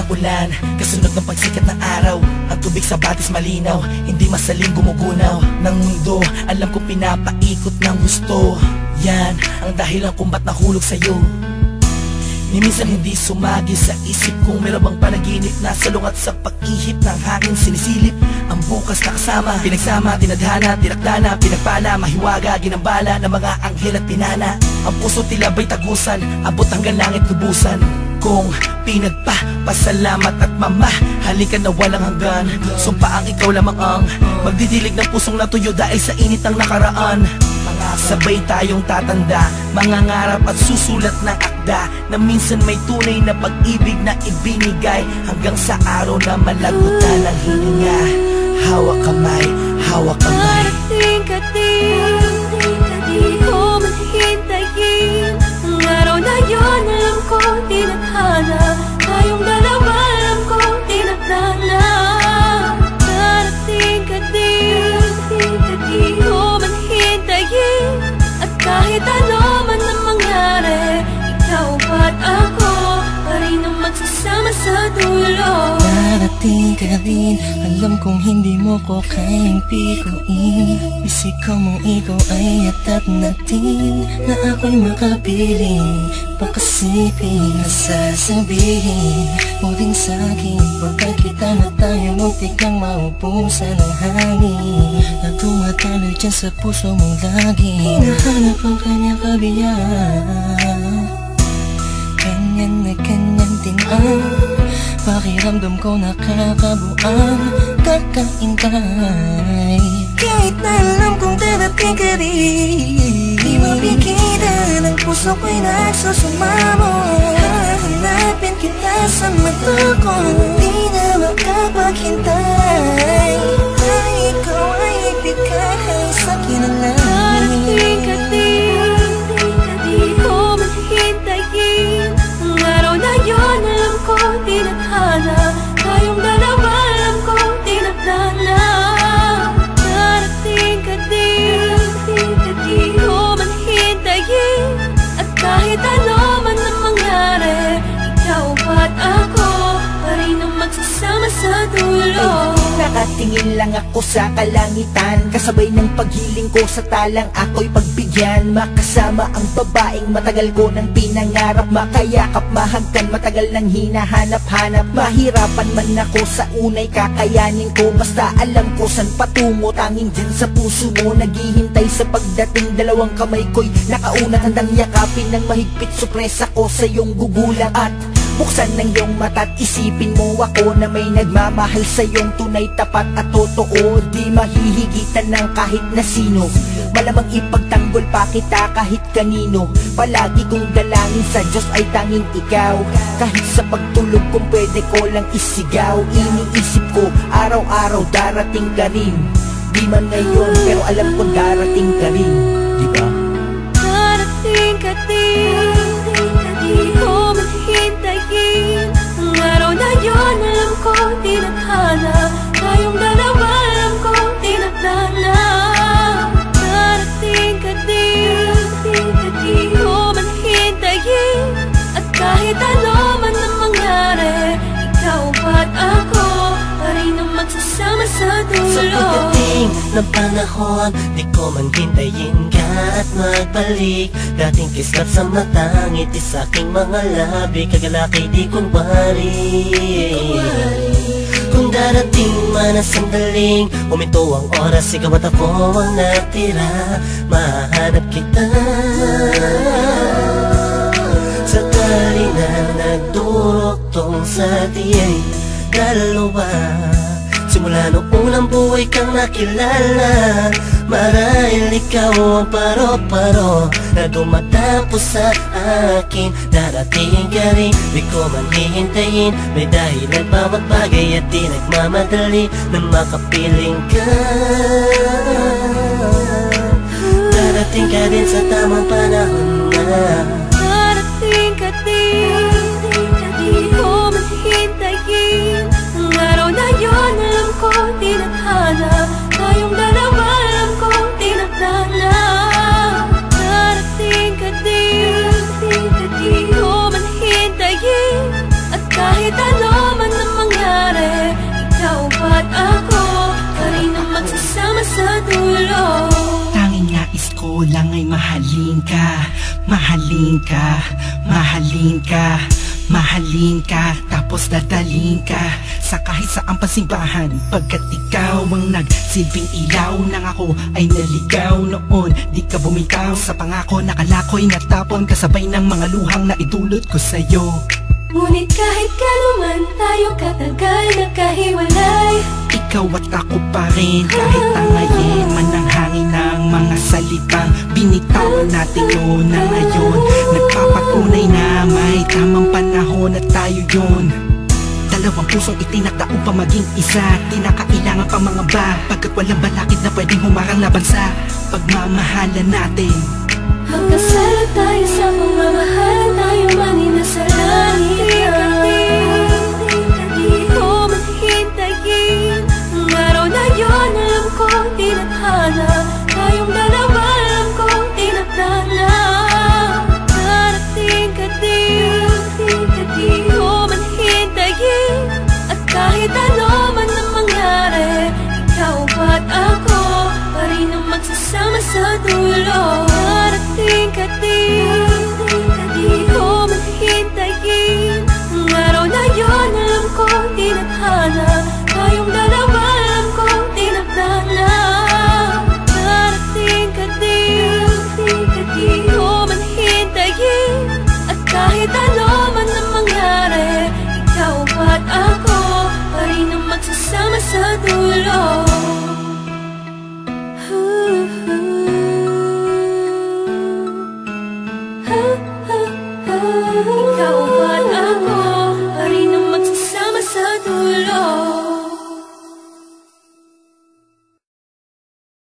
ng ulan, kasunod ng pagsikat ng araw. Ang tubig sa batis malinaw, hindi masaling gumugunaw ng mundo. Alam kong pinapaikot ng gusto. Yan ang dahilan kung ba't nahulog sa'yo. Ni minsan hindi sumagi sa isip kung meron bang panaginip na salungat sa pag-ihip ng hangin sinisilip. Ang bukas na kasama, pinagsama, tinadhana, tinakdana, pinagpala, mahiwaga, ginambala ng mga anghel at pinana. Ang puso tila ba'y tagusan, abot hanggang langit lubusan. Kung pinagpapasalamat at mamahalin ka na walang hanggan, sumpa ang ikaw lamang ang magdidilig ng pusong natuyo dahil sa init ng nakaraan. Sabay tayong tatanda, mangangarap at susulat ng akda na minsan may tunay na pag-ibig na ibinigay hanggang sa araw na malagutan ng hininga. Hawak kamay, hawak kamay. Darating ka din, di ko man hintayin. Ang araw na yun alam kong tinadhana, tayong dalawa alam kong tinadhana. Darating ka din, di ko man hintayin. At kahit ano man ang mangyari, ikaw at ako pa rin ang magsasama sa dulo. Darating ka rin, alam kong hindi mo ko kayang pikuin. Bisikaw mong ikaw ay atat natin, na ako'y makapiling. Pakasipin na sasabihin mo din sa'kin, pagka kita na tayo muntik kang maupusan ng hangin na tumatalo dyan sa puso mong lagi. Hinahanap ang kanyang kabiyaan, ganyan na ganyan din ang pakiramdam ko nakakabuang kakaintay. Kahit na alam kong darating ka rin, di mapigilan ang puso ko'y nagsusumamo. Hahanapin kita sa mata ko, di na makapaghintay. Ay, ikaw ay ibigay sa'kin ang langit. Darating ka din, di ko man hintayin. Ang araw na yun alam kong tinadhana, tayong dalawa alam kong tinadhana. Darating ka din, di ko man hintayin. At kahit ano man ang mangyari, ikaw at ako pa rin ang magsasama sa dulo. Nakatingin lang ako sa kalangitan, kasabay ng paghiling ko sa talang ako'y pagbigyan. Makasama ang babaeng matagal ko nang pinangarap, makayakap, mahagkan, matagal nang hinahanap-hanap. Mahirapan man ako sa unay kakayanin ko, basta alam ko san patungo. Tanging dyan sa puso mo naghihintay sa pagdating. Dalawang kamay ko'y nakaunat, handang yakapin ng mahigpit. Sorpresa ko sa iyong gugulang at buksan ng iyong mata't isipin mo ako na may nagmamahal sa iyong tunay, tapat at totoo. Di mahihigitan ng kahit na sino, malamang ipagtanggol pa kita kahit kanino. Palagi kong dalangin sa Diyos ay tanging ikaw, kahit sa pagtulog kung pwede ko lang isigaw. Iniisip ko araw-araw darating ka rin, di man ngayon pero alam ko darating ka rin, di ba? Darating ka din, di ko man hintayin. Ang araw na yun alam kong tinadhana, tayong dalawa alam kong tinadhana. Darating ka din, di ko man hintayin. At kahit ano man ang mangyari, ikaw at ako pa rin ang magsasama sa dulo. Sa pagdating ng panahon, di ko man hintayin ka at magbalik. Dating kislap sa mata, ngiti sa aking mga labi, kagalakay di kunwari. Kung darating man ang sandaling huminto ang oras, ikaw at ako ang natira. Mahanap kita sa tali na nagduruktong sa ating dalawa. Simula noong unang buhay kang nakilala, marahil ikaw ang paro-paro na dumatapos sa akin. Darating ka rin, di ko man hihintayin, may dahilan bawat bagay at di nagmamadali na makapiling ka. Darating ka din sa tamang panahon na. Darating ka din, di ko man hintayin. Ang araw na yun alam kong tinadhana, tayong dalawa alam kong tinadhana. Darating ka din, di ko man hintayin. At kahit ano ko lang ay mahalin ka, mahalin ka, mahalin ka, mahalin ka, tapos dadalhin ka sa kahit saang pasimbahan. Pagkat ikaw ang nagsilbing ilaw nang ako ay naligaw noon. Di ka bumitaw sa pangako, nakalako'y natapon kasabay ng mga luhang na idulot ko sa'yo. Ngunit kahit kanuman tayo katagal nagkahiwalay, ikaw at ako pa rin, kahit tangayin man ang hangin ng mga salitang binitawan natin noon na ngayon. Nagpapatunay na may tamang panahon at tayo yun. Dalawang pusong itinakda upang maging isa, di na kailangan pa mga ba, pagkat walang balakid na pwedeng humarang laban sa pagmamahalan natin. hanggang sa'yo tayo sa pagmamahalan, tayo man inasalanin. Di ko man hintayin ang araw na yun, alam kong tinadhana. Tayong dalawa, alam kong tinadhana. Darating ka din, di ko man hintayin, at kahit ano man ang mangyari, ikaw at ako pa rin ang magsasama sa dulo. Darating ka din, di ko man hintayin ang araw na yun, alam kong tinadhana. Tayong dalawa, alam kong tinadhana. Darating ka din, di ko man hintayin, at kahit ano man ang mangyari, ikaw at ako pa rin ang magsasama sa dulo.